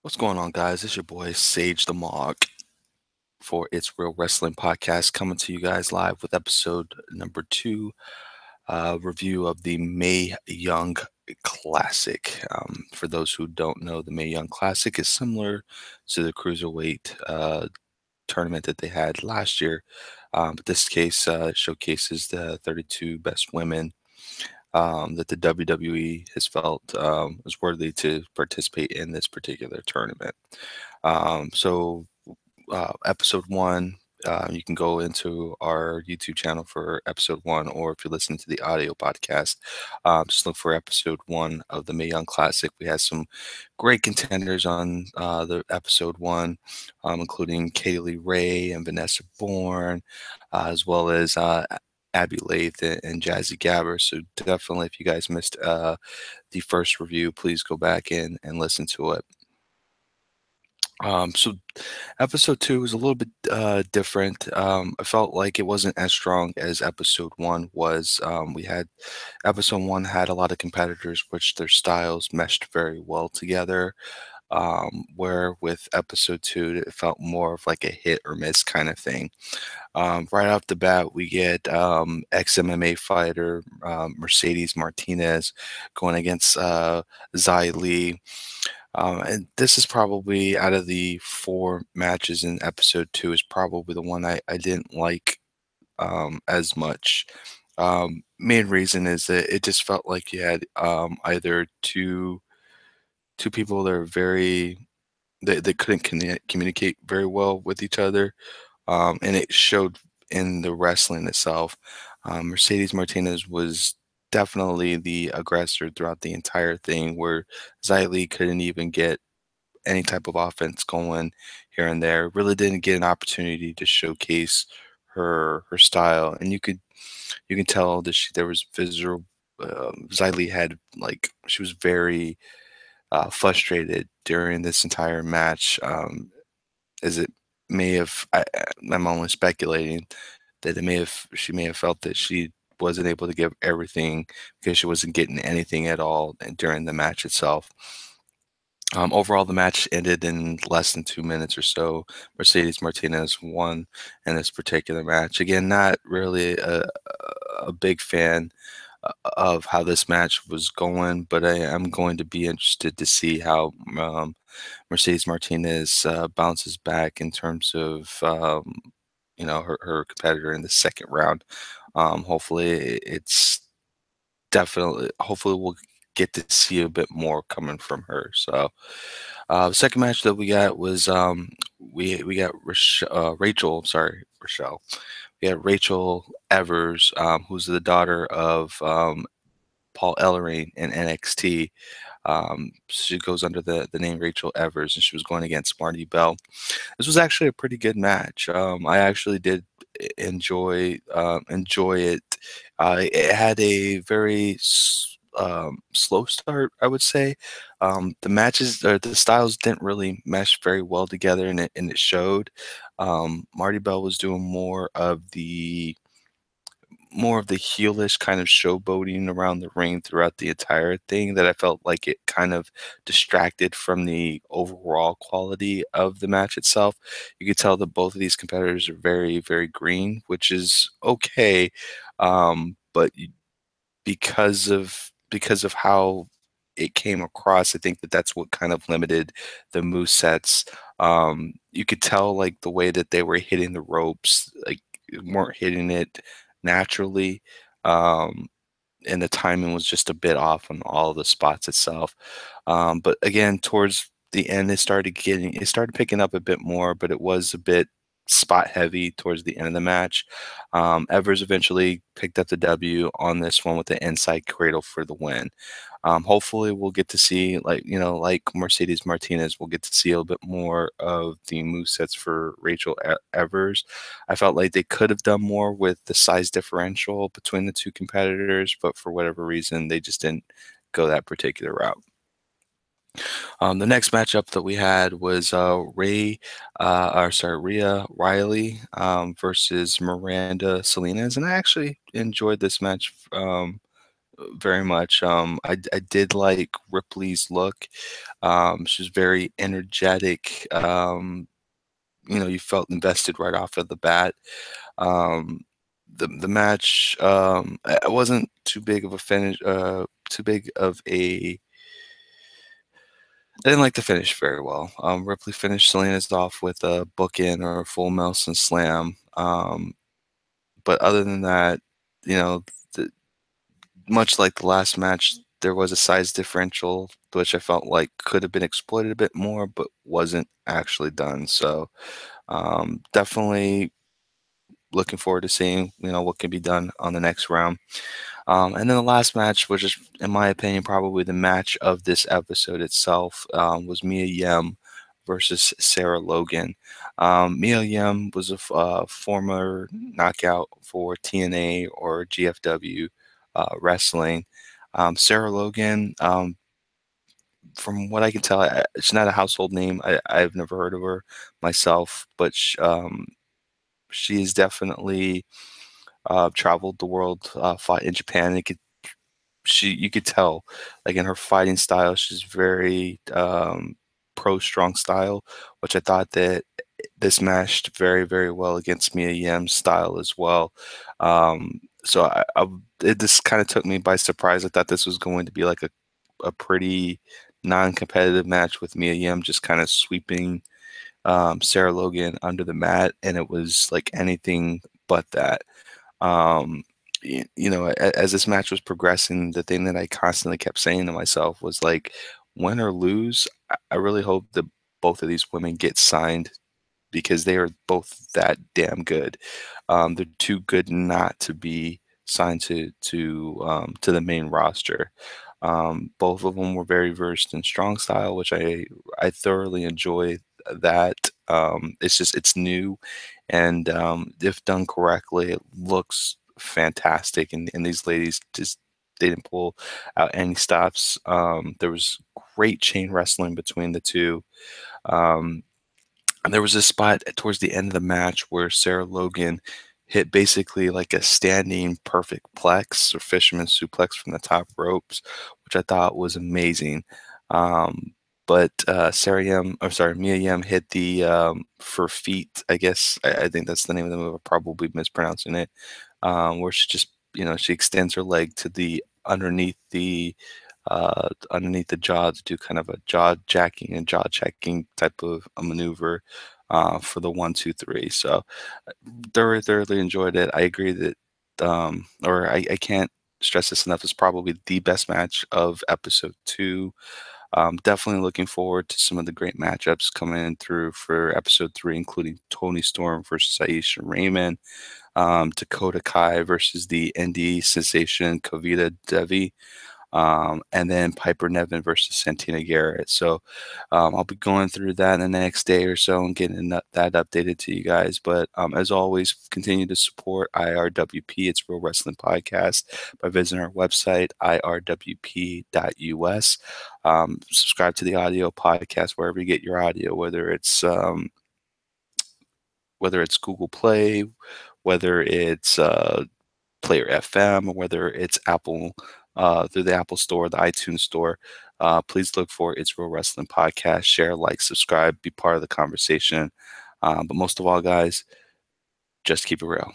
What's going on, guys? It's your boy Sage the Mog for It's Real Wrestling Podcast, coming to you guys live with episode number two, review of the Mae Young Classic. For those who don't know, the Mae Young Classic is similar to the Cruiserweight tournament that they had last year, but this case showcases the 32 best women that the WWE has felt was worthy to participate in this particular tournament. Episode one, you can go into our YouTube channel for episode one, or if you're listening to the audio podcast, just look for episode one of the Mae Young Classic. We had some great contenders on the episode one, including Kaylee Ray and Vanessa Bourne, as well as Abby Lathe and Jazzy Gabber. So definitely, if you guys missed the first review, please go back in and listen to it. So episode two was a little bit different. I felt like it wasn't as strong as episode one was. We had Episode one had a lot of competitors, which their styles meshed very well together. Where with episode two, it felt more of like a hit or miss kind of thing. Right off the bat, we get ex-MMA fighter Mercedes Martinez going against Xia Li. And this is probably, out of the four matches in episode two, is probably the one I didn't like as much. Main reason is that it just felt like you had either two people that are they couldn't communicate very well with each other, and it showed in the wrestling itself. Mercedes Martinez was definitely the aggressor throughout the entire thing, where Xia Li couldn't even get any type of offense going here and there. Really didn't get an opportunity to showcase her style, and you can tell that there was visible. Xia Li had, like, she was very frustrated during this entire match. As it may have, I'm only speculating that she may have felt that she wasn't able to give everything because she wasn't getting anything at all during the match itself. Overall, the match ended in less than 2 minutes or so. Mercedes Martinez won in this particular match. Again, not really a big fan of how this match was going, but I am going to be interested to see how Mercedes Martinez bounces back in terms of her competitor in the second round. Hopefully, it's definitely hopefully we'll get to see a bit more coming from her. So the second match that we got was we got Rachel. Sorry, Rochelle. We got Rachel Evers, who's the daughter of Paul Ellering in NXT. She goes under the name Rachel Evers, and she was going against Marty Bell. This was actually a pretty good match. I actually did enjoy it. It had a very slow start, I would say. The matches or the styles didn't really mesh very well together, and it showed. Marty Bell was doing more of the heelish kind of showboating around the ring throughout the entire thing, that I felt like it kind of distracted from the overall quality of the match itself. You could tell that both of these competitors are very, very green, which is okay. But because of how it came across, I think that that's what kind of limited the moose sets. You could tell, like, the way that they were hitting the ropes, like, weren't hitting it naturally, um, and the timing was just a bit off on all the spots itself. But again, towards the end, it started picking up a bit more, but it was a bit spot heavy towards the end of the match. Evers eventually picked up the W on this one with the inside cradle for the win. Hopefully, we'll get to see, like Mercedes Martinez, we'll get to see a little bit more of the movesets for Rachel Evers. I felt like they could have done more with the size differential between the two competitors, but for whatever reason, they just didn't go that particular route. The next matchup that we had was Rhea Riley versus Miranda Salinas, and I actually enjoyed this match very much. I did like Ripley's look. She was very energetic. You felt invested right off of the bat. Um, the match, it wasn't too big of a finish. Too big of a. I didn't like the finish very well. Ripley finished Salinas off with a bookend or a full Nelson slam. But other than that, you know, the, much like the last match, there was a size differential, which I felt like could have been exploited a bit more, but wasn't actually done. So definitely looking forward to seeing what can be done on the next round. And then the last match, which is in my opinion probably the match of this episode itself, was Mia Yim versus Sarah Logan. Mia Yim was a former knockout for TNA or GFW wrestling. Sarah Logan, from what I can tell, she's not a household name. I've never heard of her myself, but she has definitely traveled the world, fought in Japan. You could tell, like in her fighting style, she's very pro strong style, which I thought that this matched very very well against Mia Yim's style as well. So this kind of took me by surprise. I thought this was going to be like a pretty non-competitive match with Mia Yim just kind of sweeping Sarah Logan under the mat, and it was like anything but that. Um, as this match was progressing, the thing that I constantly kept saying to myself was like, win or lose, I really hope that both of these women get signed because they are both that damn good. They're too good not to be signed to the main roster. Both of them were very versed in strong style, which I thoroughly enjoy that. It's new, and if done correctly, it looks fantastic. And these ladies just they didn't pull out any stops. There was great chain wrestling between the two. Um, and there was a spot towards the end of the match where Sarah Logan hit basically like a standing perfect plex or fisherman suplex from the top ropes, which I thought was amazing. Um, but Sarah Yim, or sorry, Mia Yim hit the for feet. I guess I think that's the name of the move. I'm probably mispronouncing it. Where she just she extends her leg to the underneath the jaw to do kind of a jaw jacking and jaw checking type of a maneuver for the 1, 2, 3. So thoroughly enjoyed it. I agree that, or I can't stress this enough. It's probably the best match of episode 2. Definitely looking forward to some of the great matchups coming in through for episode 3, including Tony Storm versus Aisha Raymond, Dakota Kai versus the ND sensation Kavita Devi, and then Piper Nevin versus Santina Garrett. So I'll be going through that in the next day or so and getting that updated to you guys. But as always, continue to support IRWP, it's Real Wrestling Podcast, by visiting our website, irwp.us. Subscribe to the audio podcast wherever you get your audio, whether it's Google Play, whether it's Player FM, or whether it's Apple, through the Apple Store, the iTunes Store. Please look for It's Real Wrestling Podcast. Share, like, subscribe, be part of the conversation. But most of all, guys, just keep it real.